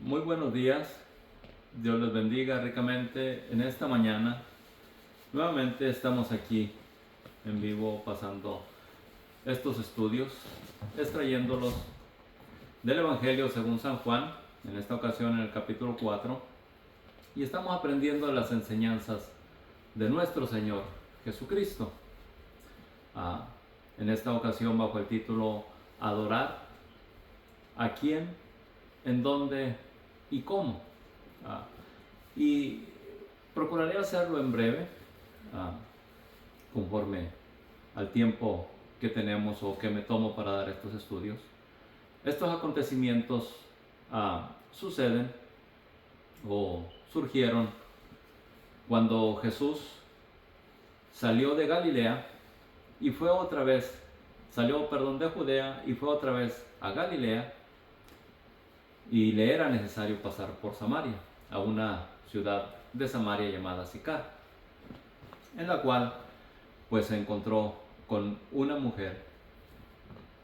Muy buenos días, Dios les bendiga ricamente en esta mañana. Nuevamente estamos aquí en vivo pasando estos estudios, extrayéndolos del Evangelio según San Juan, en esta ocasión en el capítulo 4, y estamos aprendiendo las enseñanzas de nuestro Señor Jesucristo. En esta ocasión bajo el título Adorar a quién, en dónde y cómo. Y procuraré hacerlo en breve, conforme al tiempo que tenemos o que me tomo para dar estos estudios. Estos acontecimientos suceden o surgieron cuando Jesús salió de Galilea y fue otra vez, de Judea y fue otra vez a Galilea, y le era necesario pasar por Samaria, a una ciudad de Samaria llamada Sicar, en la cual pues se encontró con una mujer,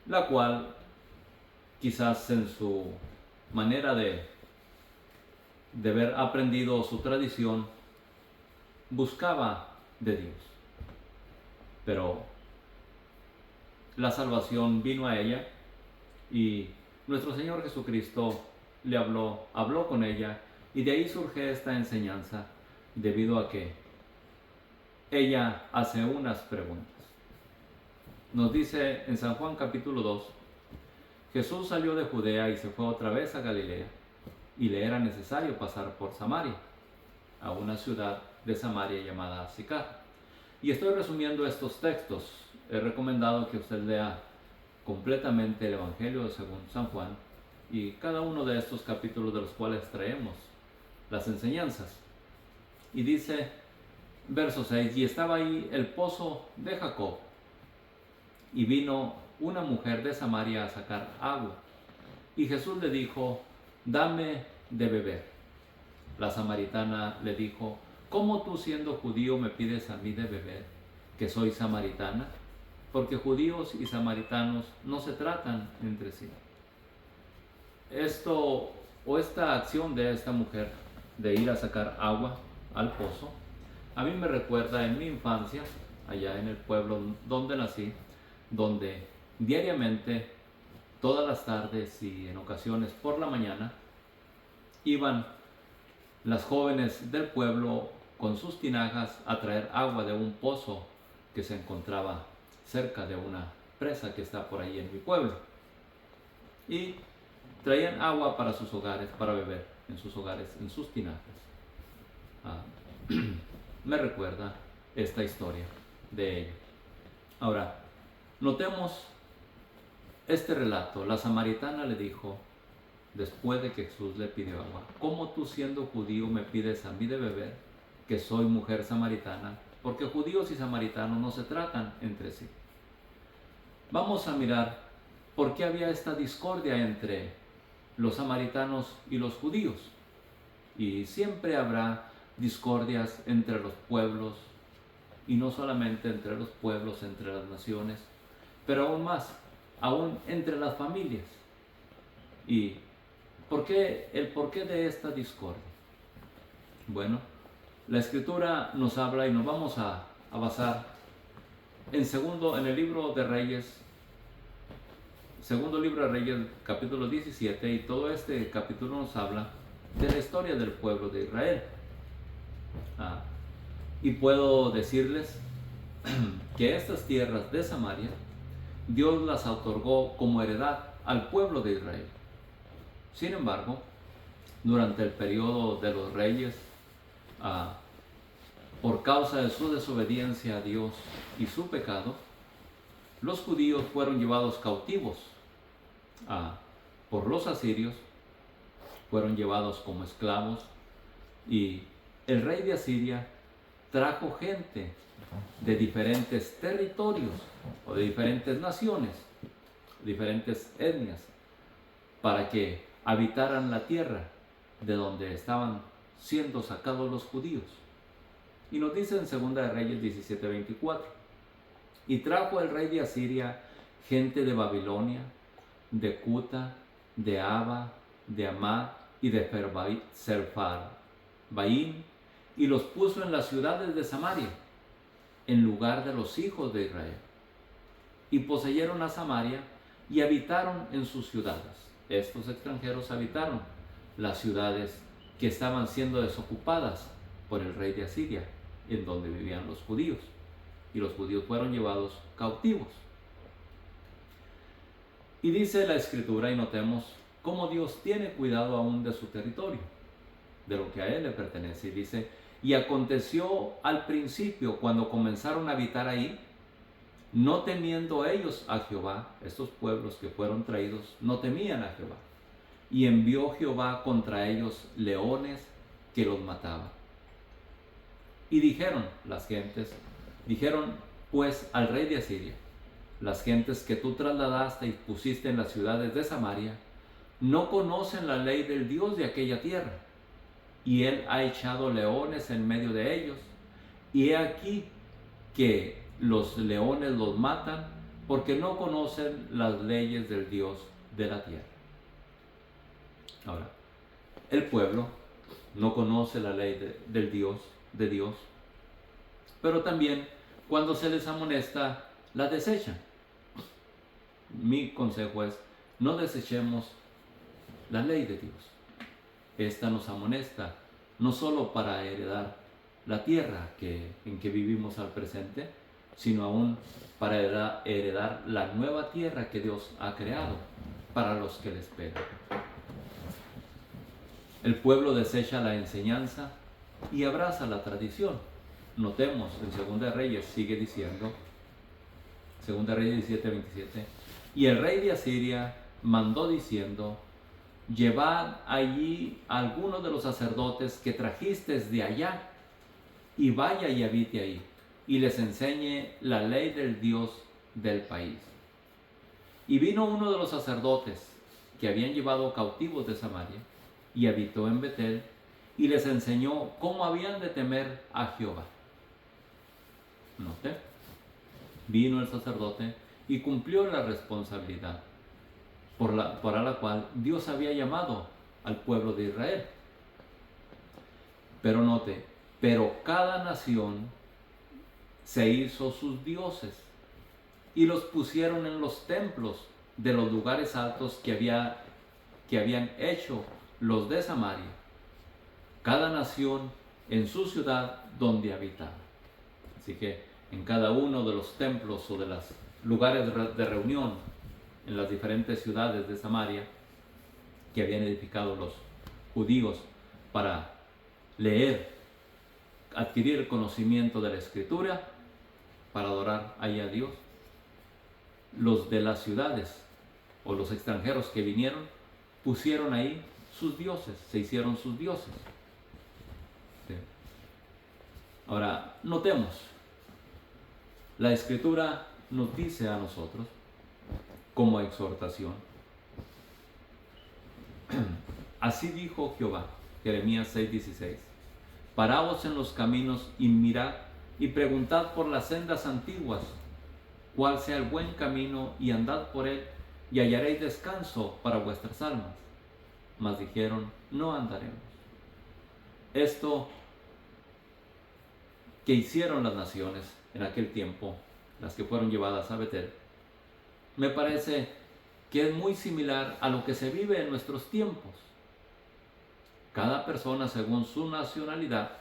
la cual quizás en su manera de haber aprendido su tradición buscaba de Dios, pero la salvación vino a ella y nuestro Señor Jesucristo le habló con ella, y de ahí surge esta enseñanza debido a que ella hace unas preguntas. Nos dice en San Juan capítulo 2, Jesús salió de Judea y se fue otra vez a Galilea, y le era necesario pasar por Samaria, a una ciudad de Samaria llamada Sicar. Y estoy resumiendo estos textos. He recomendado que usted lea completamente el Evangelio según San Juan y cada uno de estos capítulos de los cuales traemos las enseñanzas. Y dice, verso 6, y estaba ahí el pozo de Jacob, y vino una mujer de Samaria a sacar agua, y Jesús le dijo, dame de beber. La samaritana le dijo, ¿cómo tú siendo judío me pides a mí de beber, que soy samaritana? Porque judíos y samaritanos no se tratan entre sí. Esta acción de esta mujer de ir a sacar agua al pozo, a mí me recuerda en mi infancia, allá en el pueblo donde nací, donde diariamente, todas las tardes y en ocasiones por la mañana, iban las jóvenes del pueblo con sus tinajas a traer agua de un pozo que se encontraba cerca de una presa que está por ahí en mi pueblo. Y traían agua para sus hogares, para beber en sus hogares, en sus tinajas. Me recuerda esta historia de ella. Ahora, notemos este relato. La samaritana le dijo, después de que Jesús le pidió agua, ¿cómo tú siendo judío me pides a mí de beber, que soy mujer samaritana? Porque judíos y samaritanos no se tratan entre sí. Vamos a mirar por qué había esta discordia entre los samaritanos y los judíos. Y siempre habrá discordias entre los pueblos, y no solamente entre los pueblos, entre las naciones, pero aún más, aún entre las familias. ¿Y el porqué de esta discordia? Bueno, la Escritura nos habla y nos vamos a basar en el libro de Reyes, segundo libro de Reyes, capítulo 17, y todo este capítulo nos habla de la historia del pueblo de Israel. Y puedo decirles que estas tierras de Samaria, Dios las otorgó como heredad al pueblo de Israel. Sin embargo, durante el periodo de los reyes, por causa de su desobediencia a Dios y su pecado, los judíos fueron llevados cautivos por los asirios, fueron llevados como esclavos, y el rey de Asiria trajo gente de diferentes territorios o de diferentes naciones, diferentes etnias, para que habitaran la tierra de donde estaban siendo sacados los judíos. Y nos dice en 2 de Reyes 17:24, y trajo el rey de Asiria gente de Babilonia, de Cuta, de Aba, de Amad y de Sepharvaim, y los puso en las ciudades de Samaria, en lugar de los hijos de Israel. Y poseyeron a Samaria y habitaron en sus ciudades. Estos extranjeros habitaron las ciudades que estaban siendo desocupadas por el rey de Asiria, en donde vivían los judíos. Y los judíos fueron llevados cautivos. Y dice la Escritura, y notemos cómo Dios tiene cuidado aún de su territorio, de lo que a él le pertenece. Y dice, y aconteció al principio, cuando comenzaron a habitar ahí, no temiendo ellos a Jehová, estos pueblos que fueron traídos, no temían a Jehová. Y envió Jehová contra ellos leones que los mataban. Y dijeron las gentes, dijeron pues al rey de Asiria, las gentes que tú trasladaste y pusiste en las ciudades de Samaria, no conocen la ley del Dios de aquella tierra, y él ha echado leones en medio de ellos, y he aquí que los leones los matan, porque no conocen las leyes del Dios de la tierra. Ahora, el pueblo no conoce la ley de Dios, pero también cuando se les amonesta, la desechan. Mi consejo es, no desechemos la ley de Dios. Esta nos amonesta, no solo para heredar la tierra en que vivimos al presente, sino aún para heredar la nueva tierra que Dios ha creado para los que le esperan. El pueblo desecha la enseñanza y abraza la tradición. Notemos, en 2 Reyes sigue diciendo, 2 Reyes 17:27, y el rey de Asiria mandó diciendo, llevad allí a algunos de los sacerdotes que trajisteis de allá, y vaya y habite ahí, y les enseñe la ley del Dios del país. Y vino uno de los sacerdotes que habían llevado cautivos de Samaria, y habitó en Betel, y les enseñó cómo habían de temer a Jehová. Note, vino el sacerdote y cumplió la responsabilidad para la cual Dios había llamado al pueblo de Israel. Pero note, pero cada nación se hizo sus dioses y los pusieron en los templos de los lugares altos que habían hecho los de Samaria, cada nación en su ciudad donde habitaba. Así que en cada uno de los templos o de los lugares de reunión en las diferentes ciudades de Samaria que habían edificado los judíos para leer, adquirir conocimiento de la Escritura, para adorar ahí a Dios, los de las ciudades o los extranjeros que vinieron pusieron ahí sus dioses, se hicieron sus dioses. ¿Sí? Ahora, notemos, la Escritura nos dice a nosotros, como exhortación, así dijo Jehová, Jeremías 6:16, paraos en los caminos y mirad y preguntad por las sendas antiguas, cuál sea el buen camino, y andad por él, y hallaréis descanso para vuestras almas. Mas dijeron, no andaremos. Esto que hicieron las naciones en aquel tiempo, las que fueron llevadas a Betel, me parece que es muy similar a lo que se vive en nuestros tiempos. Cada persona, según su nacionalidad,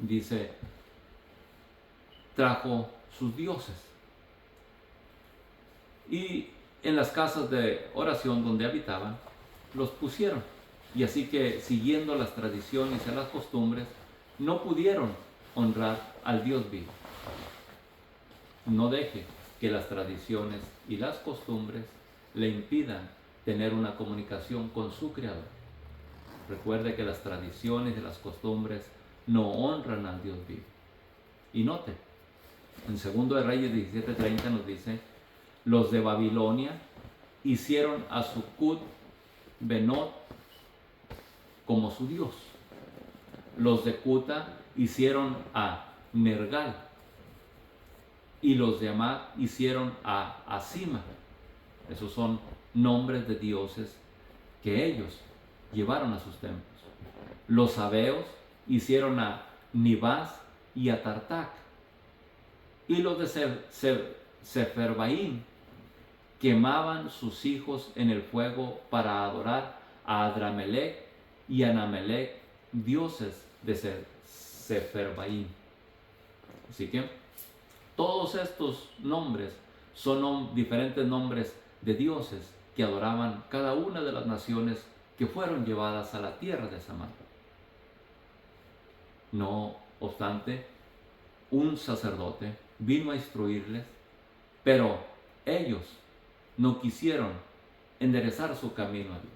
dice, trajo sus dioses. Y en las casas de oración donde habitaban, los pusieron. Y así que, siguiendo las tradiciones y las costumbres, no pudieron honrar al Dios vivo. No deje que las tradiciones y las costumbres le impidan tener una comunicación con su Creador. Recuerde que las tradiciones y las costumbres no honran al Dios vivo. Y note, en 2 Reyes 17:30 nos dice, los de Babilonia hicieron a Sucot Benot como su Dios. Los de Cuta hicieron a Nergal. Y los de Amad hicieron a Asima. Esos son nombres de dioses que ellos llevaron a sus templos. Los sabeos hicieron a Nibás y a Tartac. Y los de Seferbaim quemaban sus hijos en el fuego para adorar a Adramelech y a Anamelech, dioses de Seferbaim. Así que todos estos nombres son diferentes nombres de dioses que adoraban cada una de las naciones que fueron llevadas a la tierra de Samaria. No obstante, un sacerdote vino a instruirles, pero ellos no quisieron enderezar su camino a Dios.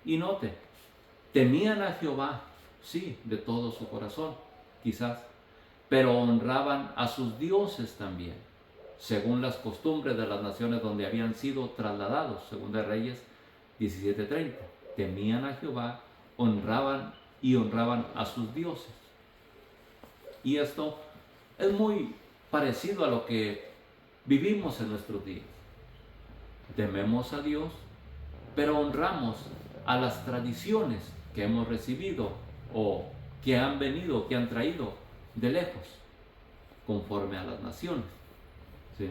Y note, temían a Jehová, sí, de todo su corazón, quizás, pero honraban a sus dioses también, según las costumbres de las naciones donde habían sido trasladados, según de Reyes 17:30. Temían a Jehová, honraban a sus dioses. Y esto es muy parecido a lo que vivimos en nuestros días. Tememos a Dios, pero honramos a las tradiciones que hemos recibido o que han venido, que han traído de lejos, conforme a las naciones. ¿Sí?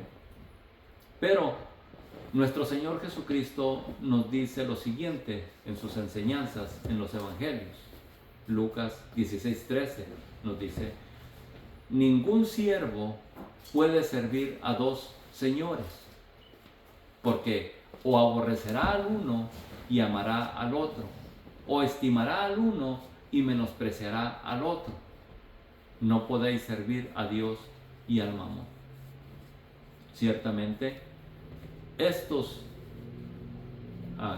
Pero nuestro Señor Jesucristo nos dice lo siguiente en sus enseñanzas en los evangelios. Lucas 16:13 nos dice: ningún siervo puede servir a dos señores, porque o aborrecerá al uno y amará al otro, o estimará al uno y menospreciará al otro. No podéis servir a Dios y al mamón. Ciertamente, estos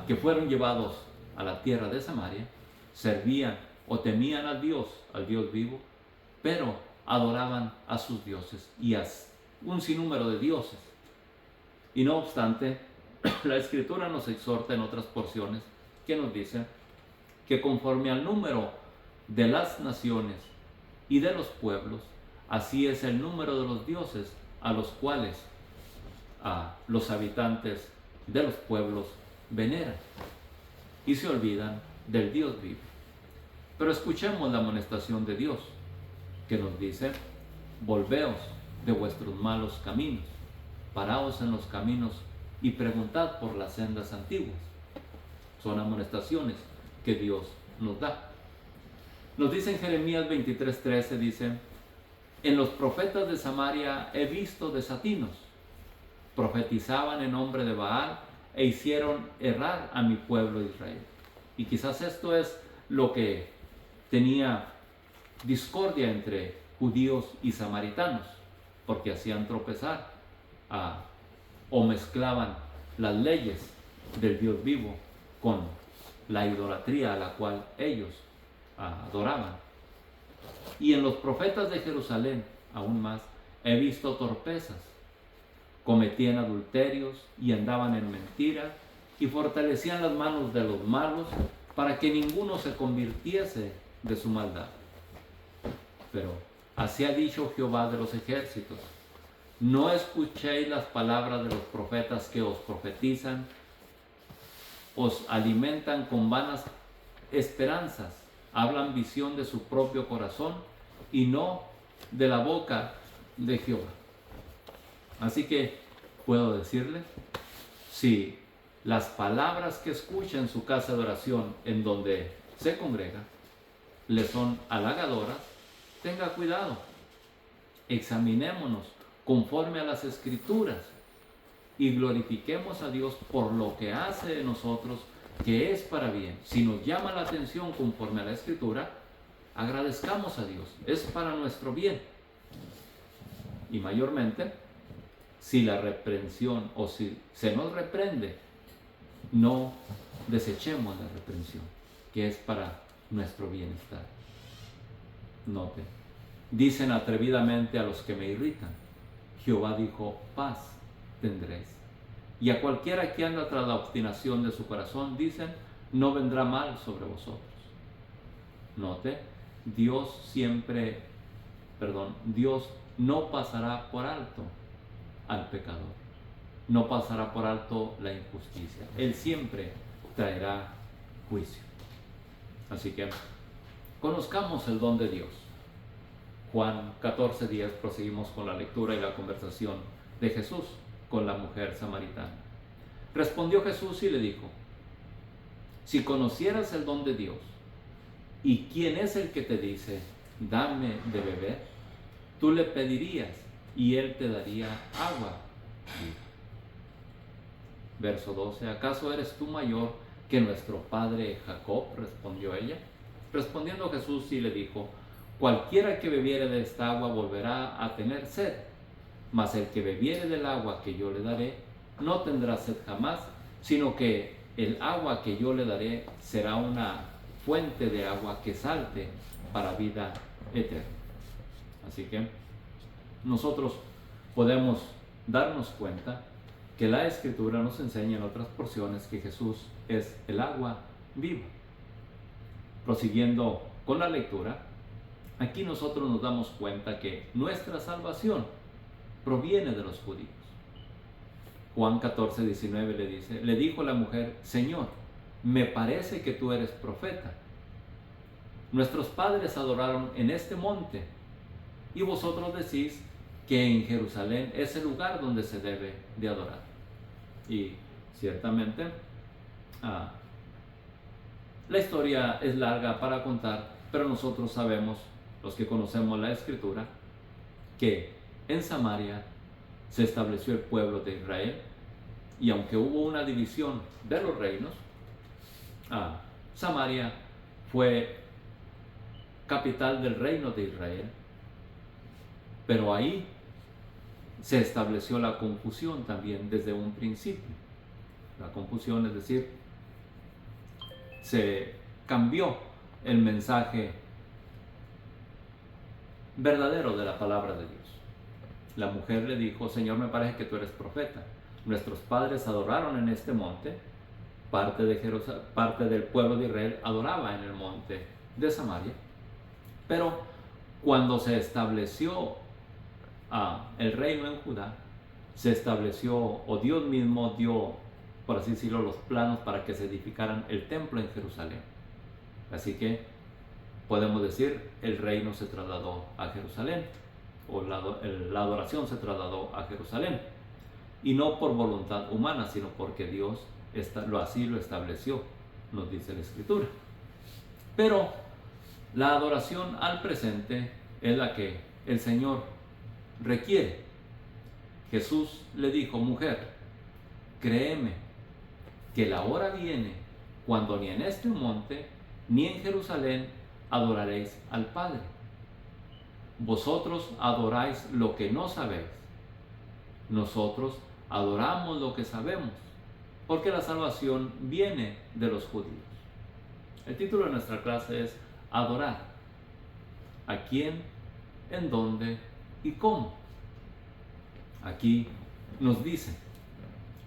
que fueron llevados a la tierra de Samaria servían o temían al Dios vivo, pero adoraban a sus dioses y a un sinnúmero de dioses. Y no obstante, la Escritura nos exhorta en otras porciones que nos dice que conforme al número de las naciones y de los pueblos, así es el número de los dioses a los cuales los habitantes de los pueblos veneran y se olvidan del Dios vivo. Pero escuchemos la amonestación de Dios, que nos dice: volveos de vuestros malos caminos, paraos en los caminos y preguntad por las sendas antiguas. Son amonestaciones que Dios nos da. Nos dice en Jeremías 23:13, dice: en los profetas de Samaria he visto desatinos, profetizaban en nombre de Baal e hicieron errar a mi pueblo Israel. Y quizás esto es lo que tenía discordia entre judíos y samaritanos, porque hacían tropezar o mezclaban las leyes del Dios vivo con la idolatría a la cual ellos adoraban. Y en los profetas de Jerusalén, aún más, he visto torpezas, cometían adulterios y andaban en mentira y fortalecían las manos de los malos para que ninguno se convirtiese de su maldad. Pero así ha dicho Jehová de los ejércitos: no escuchéis las palabras de los profetas que os profetizan, os alimentan con vanas esperanzas, hablan visión de su propio corazón y no de la boca de Jehová. Así que puedo decirle, si las palabras que escucha en su casa de oración, en donde se congrega, le son halagadoras, tenga cuidado, examinémonos conforme a las Escrituras y glorifiquemos a Dios por lo que hace en nosotros, que es para bien. Si nos llama la atención conforme a la Escritura, agradezcamos a Dios, es para nuestro bien. Y mayormente, si la reprensión o si se nos reprende, no desechemos la reprensión, que es para nuestro bienestar. Note, dicen atrevidamente a los que me irritan: Jehová dijo, paz tendréis. Y a cualquiera que anda tras la obstinación de su corazón, dicen, no vendrá mal sobre vosotros. Note, Dios no pasará por alto al pecador, no pasará por alto la injusticia. Él siempre traerá juicio. Así que conozcamos el don de Dios. Juan 14:10, proseguimos con la lectura y la conversación de Jesús con la mujer samaritana. Respondió Jesús y le dijo: si conocieras el don de Dios y quién es el que te dice, dame de beber, tú le pedirías y él te daría agua viva. Verso 12, ¿acaso eres tú mayor que nuestro padre Jacob? Respondió ella. Respondiendo Jesús y le dijo: cualquiera que bebiere de esta agua volverá a tener sed, mas el que bebiere del agua que yo le daré no tendrá sed jamás, sino que el agua que yo le daré será una fuente de agua que salte para vida eterna. Así que nosotros podemos darnos cuenta que la Escritura nos enseña en otras porciones que Jesús es el agua viva. Prosiguiendo con la lectura, aquí nosotros nos damos cuenta que nuestra salvación proviene de los judíos. Juan 14:19 le dice, le dijo la mujer: Señor, me parece que tú eres profeta. Nuestros padres adoraron en este monte, y vosotros decís que en Jerusalén es el lugar donde se debe de adorar. Y ciertamente la historia es larga para contar, pero nosotros sabemos, los que conocemos la Escritura, que en Samaria se estableció el pueblo de Israel, y aunque hubo una división de los reinos, Samaria fue capital del reino de Israel, pero ahí se estableció la confusión también desde un principio. La confusión, es decir, se cambió el mensaje verdadero de la palabra de Dios. La mujer le dijo: Señor, me parece que tú eres profeta. Nuestros padres adoraron en este monte. Parte del pueblo de Israel adoraba en el monte de Samaria. Pero cuando se estableció el reino en Judá, se estableció, o Dios mismo dio, por así decirlo, los planos para que se edificaran el templo en Jerusalén. Así que podemos decir, el reino se trasladó a Jerusalén, o la adoración se trasladó a Jerusalén, y no por voluntad humana, sino porque Dios así lo estableció, nos dice la Escritura. Pero la adoración al presente es la que el Señor requiere. Jesús le dijo: mujer, créeme que la hora viene cuando ni en este monte ni en Jerusalén adoraréis al Padre. Vosotros adoráis lo que no sabéis. Nosotros adoramos lo que sabemos, porque la salvación viene de los judíos. El título de nuestra clase es Adorar. ¿A quién? ¿En dónde? ¿Y cómo? Aquí nos dice,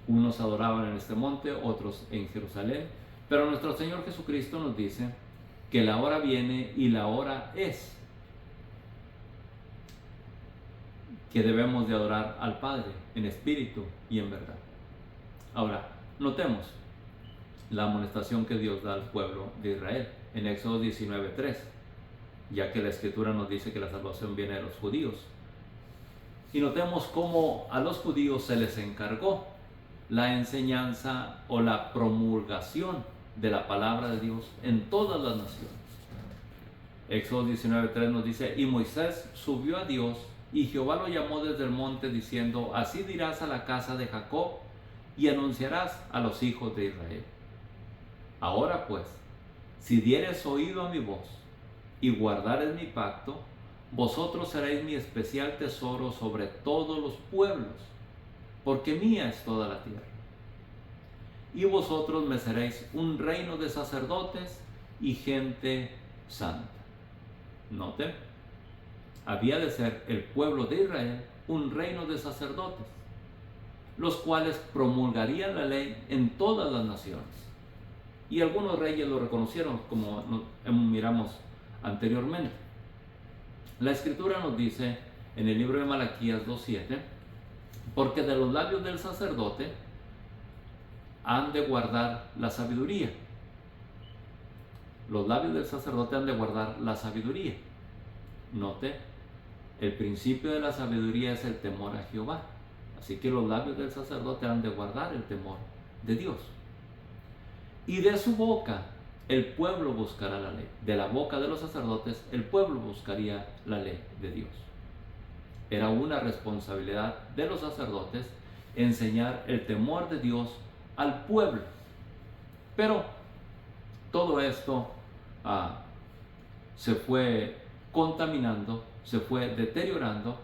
unos adoraban en este monte, otros en Jerusalén, pero nuestro Señor Jesucristo nos dice que la hora viene y la hora es que debemos de adorar al Padre en espíritu y en verdad. Ahora, notemos la amonestación que Dios da al pueblo de Israel en Éxodo 19:3, ya que la Escritura nos dice que la salvación viene de los judíos. Y notemos cómo a los judíos se les encargó la enseñanza o la promulgación de la palabra de Dios en todas las naciones. Éxodo 19:3 nos dice: y Moisés subió a Dios, y Jehová lo llamó desde el monte diciendo: así dirás a la casa de Jacob y anunciarás a los hijos de Israel. Ahora pues, si dieres oído a mi voz y guardares mi pacto, vosotros seréis mi especial tesoro sobre todos los pueblos, porque mía es toda la tierra. Y vosotros me seréis un reino de sacerdotes y gente santa. Noten, había de ser el pueblo de Israel un reino de sacerdotes, los cuales promulgarían la ley en todas las naciones. Y algunos reyes lo reconocieron, como miramos anteriormente. La Escritura nos dice en el libro de Malaquías 2:7, porque de los labios del sacerdote han de guardar la sabiduría. los labios del sacerdote han de guardar la sabiduría. Note, el principio de la sabiduría es el temor a Jehová. Así que los labios del sacerdote han de guardar el temor de Dios. Y de su boca el pueblo buscará la ley. De la boca de los sacerdotes el pueblo buscaría la ley de Dios. Era una responsabilidad de los sacerdotes enseñar el temor de Dios al pueblo. Pero todo esto se fue contaminando, se fue deteriorando,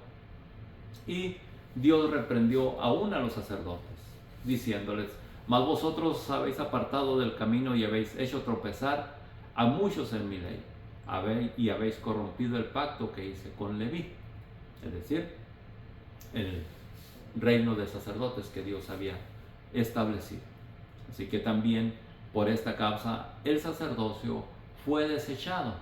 y Dios reprendió aún a los sacerdotes, diciéndoles: mas vosotros os habéis apartado del camino y habéis hecho tropezar a muchos en mi ley, y habéis corrompido el pacto que hice con Leví, es decir, el reino de sacerdotes que Dios había establecido. Así que también por esta causa el sacerdocio fue desechado,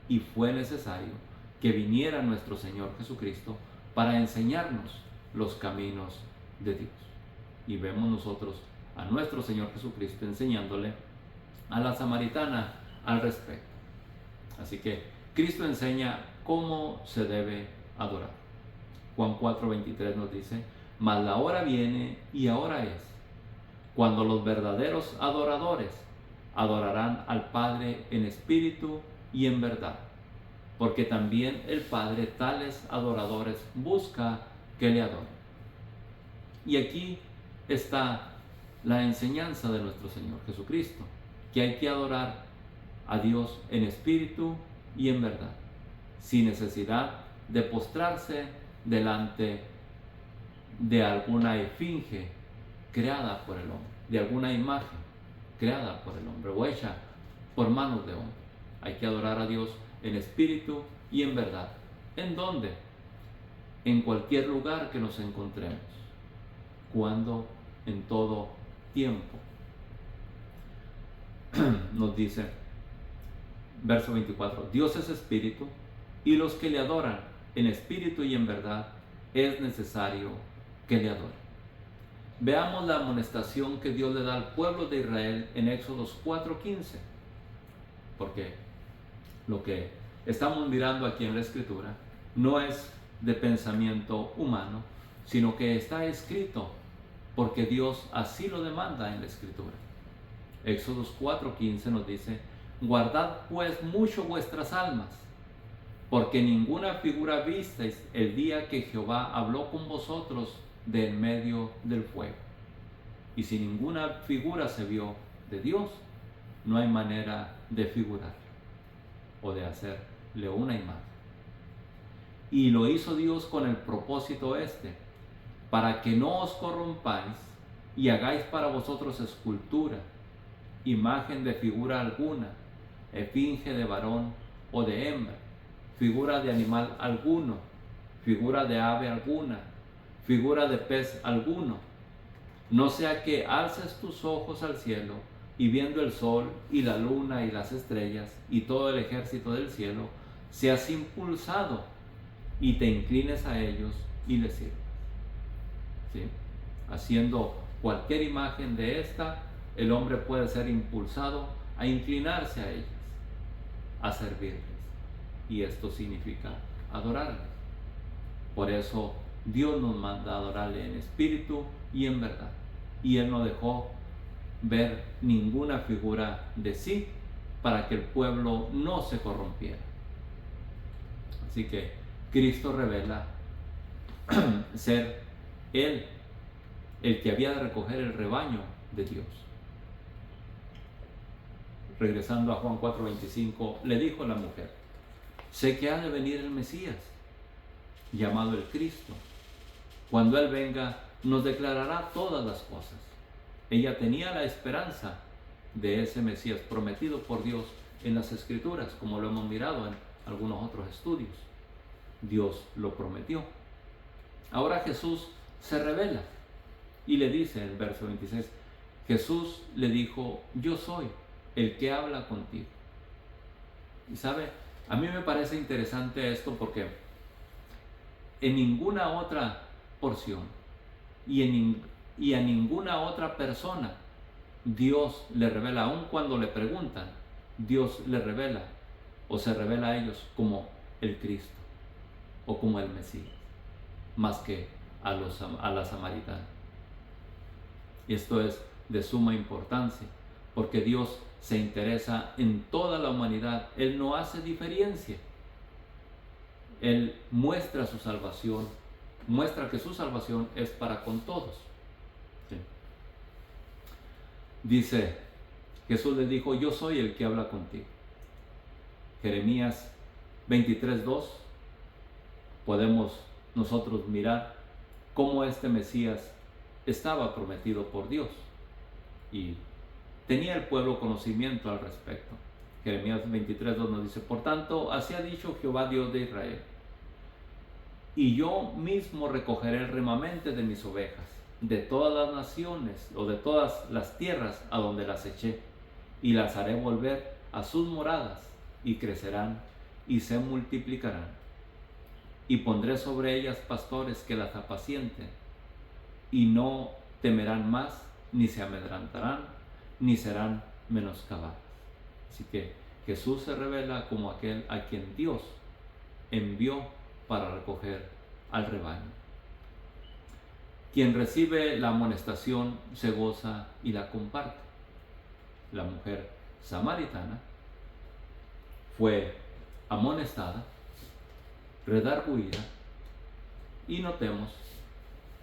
y fue necesario que viniera nuestro Señor Jesucristo para enseñarnos los caminos de Dios. Y vemos nosotros a nuestro Señor Jesucristo enseñándole a la samaritana al respecto. Así que Cristo enseña cómo se debe adorar. Juan 4:23 nos dice: mas la hora viene y ahora es, cuando los verdaderos adoradores adorarán al Padre en espíritu y en verdad, porque también el Padre tales adoradores busca que le adoren. Y aquí está la enseñanza de nuestro Señor Jesucristo, que hay que adorar a Dios en espíritu y en verdad, sin necesidad de postrarse delante de alguna esfinge creada por el hombre, de alguna imagen creada por el hombre o hecha por manos de hombre. Hay que adorar a Dios en espíritu y en verdad. ¿En dónde? En cualquier lugar que nos encontremos. ¿Cuándo? En todo tiempo. Nos dice, verso 24: Dios es espíritu, y los que le adoran en espíritu y en verdad es necesario que le adoren. Veamos la amonestación que Dios le da al pueblo de Israel en Éxodos 4:15, porque lo que estamos mirando aquí en la Escritura no es de pensamiento humano, sino que está escrito porque Dios así lo demanda en la Escritura. Éxodos 4:15 nos dice: guardad pues mucho vuestras almas, porque ninguna figura visteis el día que Jehová habló con vosotros de en medio del fuego. Y si ninguna figura se vio de Dios, no hay manera de figurar o de hacerle una imagen. Y lo hizo Dios con el propósito para que no os corrompáis y hagáis para vosotros escultura, imagen de figura alguna, esfinge de varón o de hembra, figura de animal alguno, figura de ave alguna, figura de pez alguno. No sea que alces tus ojos al cielo, y viendo el sol y la luna y las estrellas y todo el ejército del cielo, seas impulsado y te inclines a ellos y les sirvas. ¿Sí? Haciendo cualquier imagen de esta, el hombre puede ser impulsado a inclinarse a ellas, a servirles. Y esto significa adorarles. Por eso Dios nos manda a adorarle en espíritu y en verdad. Y Él no dejó ver ninguna figura de sí para que el pueblo no se corrompiera. Así que Cristo revela ser Él el que había de recoger el rebaño de Dios. Regresando a Juan 4:25, le dijo la mujer: sé que ha de venir el Mesías, llamado el Cristo. Cuando Él venga, nos declarará todas las cosas. Ella tenía la esperanza de ese Mesías prometido por Dios en las Escrituras, como lo hemos mirado en algunos otros estudios. Dios lo prometió. Ahora Jesús se revela y le dice en el verso 26, Jesús le dijo: yo soy el que habla contigo. Y sabe, a mí me parece interesante esto porque en ninguna otra porción y a ninguna otra persona Dios le revela, aun cuando le preguntan, Dios le revela o se revela a ellos como el Cristo o como el Mesías, más que a la samaritana. Y esto es de suma importancia, porque Dios se interesa en toda la humanidad. Él no hace diferencia. Él muestra su salvación, muestra que su salvación es para con todos. ¿Sí? Dice, Jesús les dijo, yo soy el que habla contigo. Jeremías 23:2, podemos nosotros mirar cómo este Mesías estaba prometido por Dios y tenía el pueblo conocimiento al respecto. Jeremías 23:2 nos dice, por tanto, así ha dicho Jehová Dios de Israel, y yo mismo recogeré el remanente de mis ovejas, de todas las naciones o de todas las tierras a donde las eché, y las haré volver a sus moradas, y crecerán y se multiplicarán. Y pondré sobre ellas pastores que las apacienten, y no temerán más, ni se amedrentarán, ni serán menoscabadas. Así que Jesús se revela como aquel a quien Dios envió para recoger al rebaño. Quien recibe la amonestación se goza y la comparte. La mujer samaritana fue amonestada, redarguida, y notemos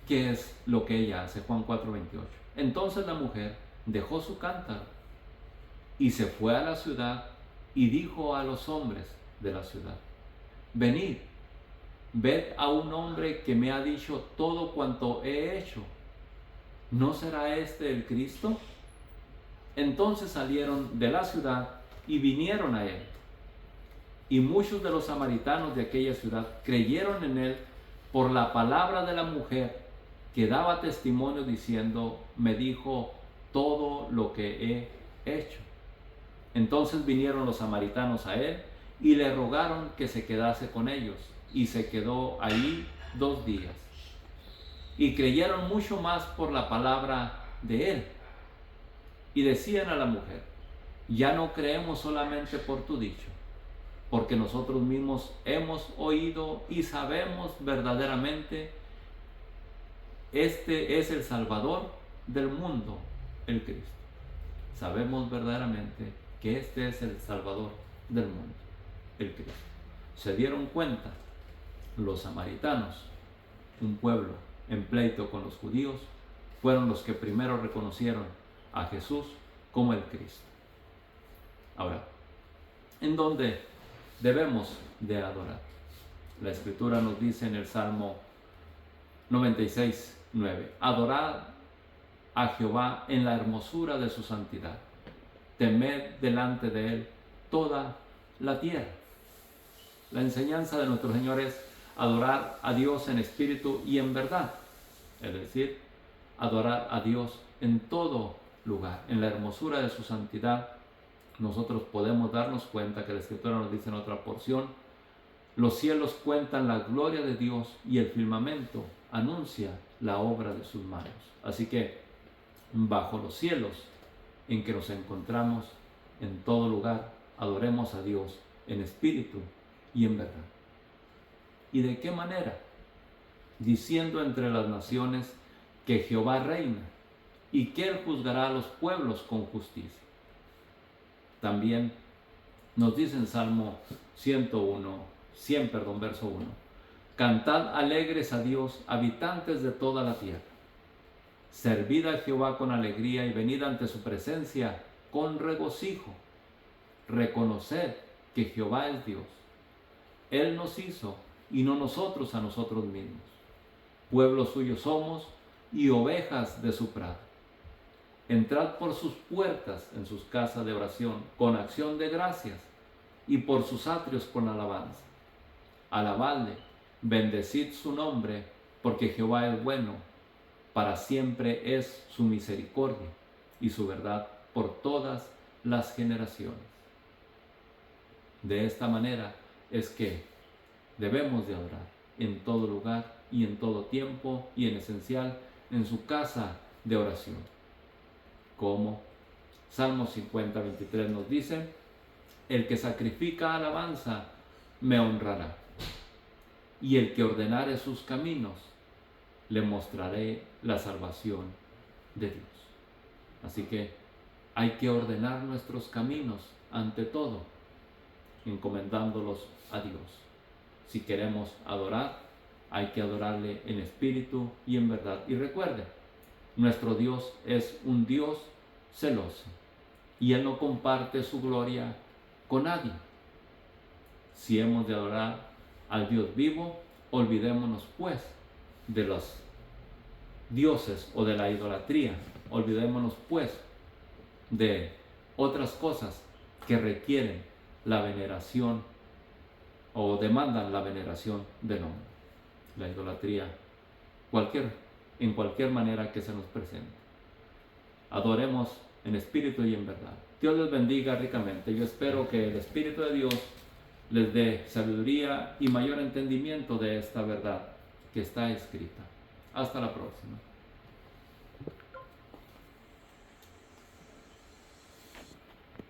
qué es lo que ella hace. Juan 4:28. Entonces la mujer dejó su cántaro y se fue a la ciudad y dijo a los hombres de la ciudad, venid, ved a un hombre que me ha dicho todo cuanto he hecho. ¿No será este el Cristo? Entonces salieron de la ciudad y vinieron a él. Y muchos de los samaritanos de aquella ciudad creyeron en él por la palabra de la mujer, que daba testimonio diciendo, me dijo todo lo que he hecho. Entonces vinieron los samaritanos a él y le rogaron que se quedase con ellos, y se quedó ahí 2 días. Y creyeron mucho más por la palabra de él. Y decían a la mujer, ya no creemos solamente por tu dicho, porque nosotros mismos hemos oído y sabemos verdaderamente, este es el Salvador del mundo, el Cristo. Sabemos verdaderamente que este es el Salvador del mundo, el Cristo. Se dieron cuenta los samaritanos, un pueblo en pleito con los judíos, fueron los que primero reconocieron a Jesús como el Cristo. Ahora, ¿en dónde debemos de adorar? La Escritura nos dice en el Salmo 96:9, adorad a Jehová en la hermosura de su santidad, temed delante de él toda la tierra. La enseñanza de nuestro Señor es adorar a Dios en espíritu y en verdad, es decir, adorar a Dios en todo lugar, en la hermosura de su santidad. Nosotros podemos darnos cuenta que la Escritura nos dice en otra porción, los cielos cuentan la gloria de Dios y el firmamento anuncia la obra de sus manos. Así que bajo los cielos en que nos encontramos, en todo lugar, adoremos a Dios en espíritu y en verdad. ¿Y de qué manera? Diciendo entre las naciones que Jehová reina y que Él juzgará a los pueblos con justicia. También nos dice en Salmo 100, verso 1, cantad alegres a Dios, habitantes de toda la tierra. Servid a Jehová con alegría y venid ante su presencia con regocijo. Reconoced que Jehová es Dios. Él nos hizo y no nosotros a nosotros mismos. Pueblo suyo somos y ovejas de su prado. Entrad por sus puertas en sus casas de oración con acción de gracias y por sus atrios con alabanza. Alabadle, bendecid su nombre, porque Jehová es bueno, para siempre es su misericordia y su verdad por todas las generaciones. De esta manera es que debemos de adorar en todo lugar y en todo tiempo, y en esencial en su casa de oración. ¿Cómo? Salmo 50, 23 nos dice: el que sacrifica alabanza me honrará, y el que ordenare sus caminos le mostraré la salvación de Dios. Así que hay que ordenar nuestros caminos ante todo, encomendándolos a Dios. Si queremos adorar, hay que adorarle en espíritu y en verdad. Y recuerde, nuestro Dios es un Dios celoso y Él no comparte su gloria con nadie. Si hemos de adorar al Dios vivo, olvidémonos pues de los dioses o de la idolatría. Olvidémonos pues de otras cosas que requieren la veneración o demandan la veneración del hombre. La idolatría, en cualquier manera que se nos presente. Adoremos en espíritu y en verdad. Dios les bendiga ricamente. Yo espero que el Espíritu de Dios les dé sabiduría y mayor entendimiento de esta verdad que está escrita. Hasta la próxima.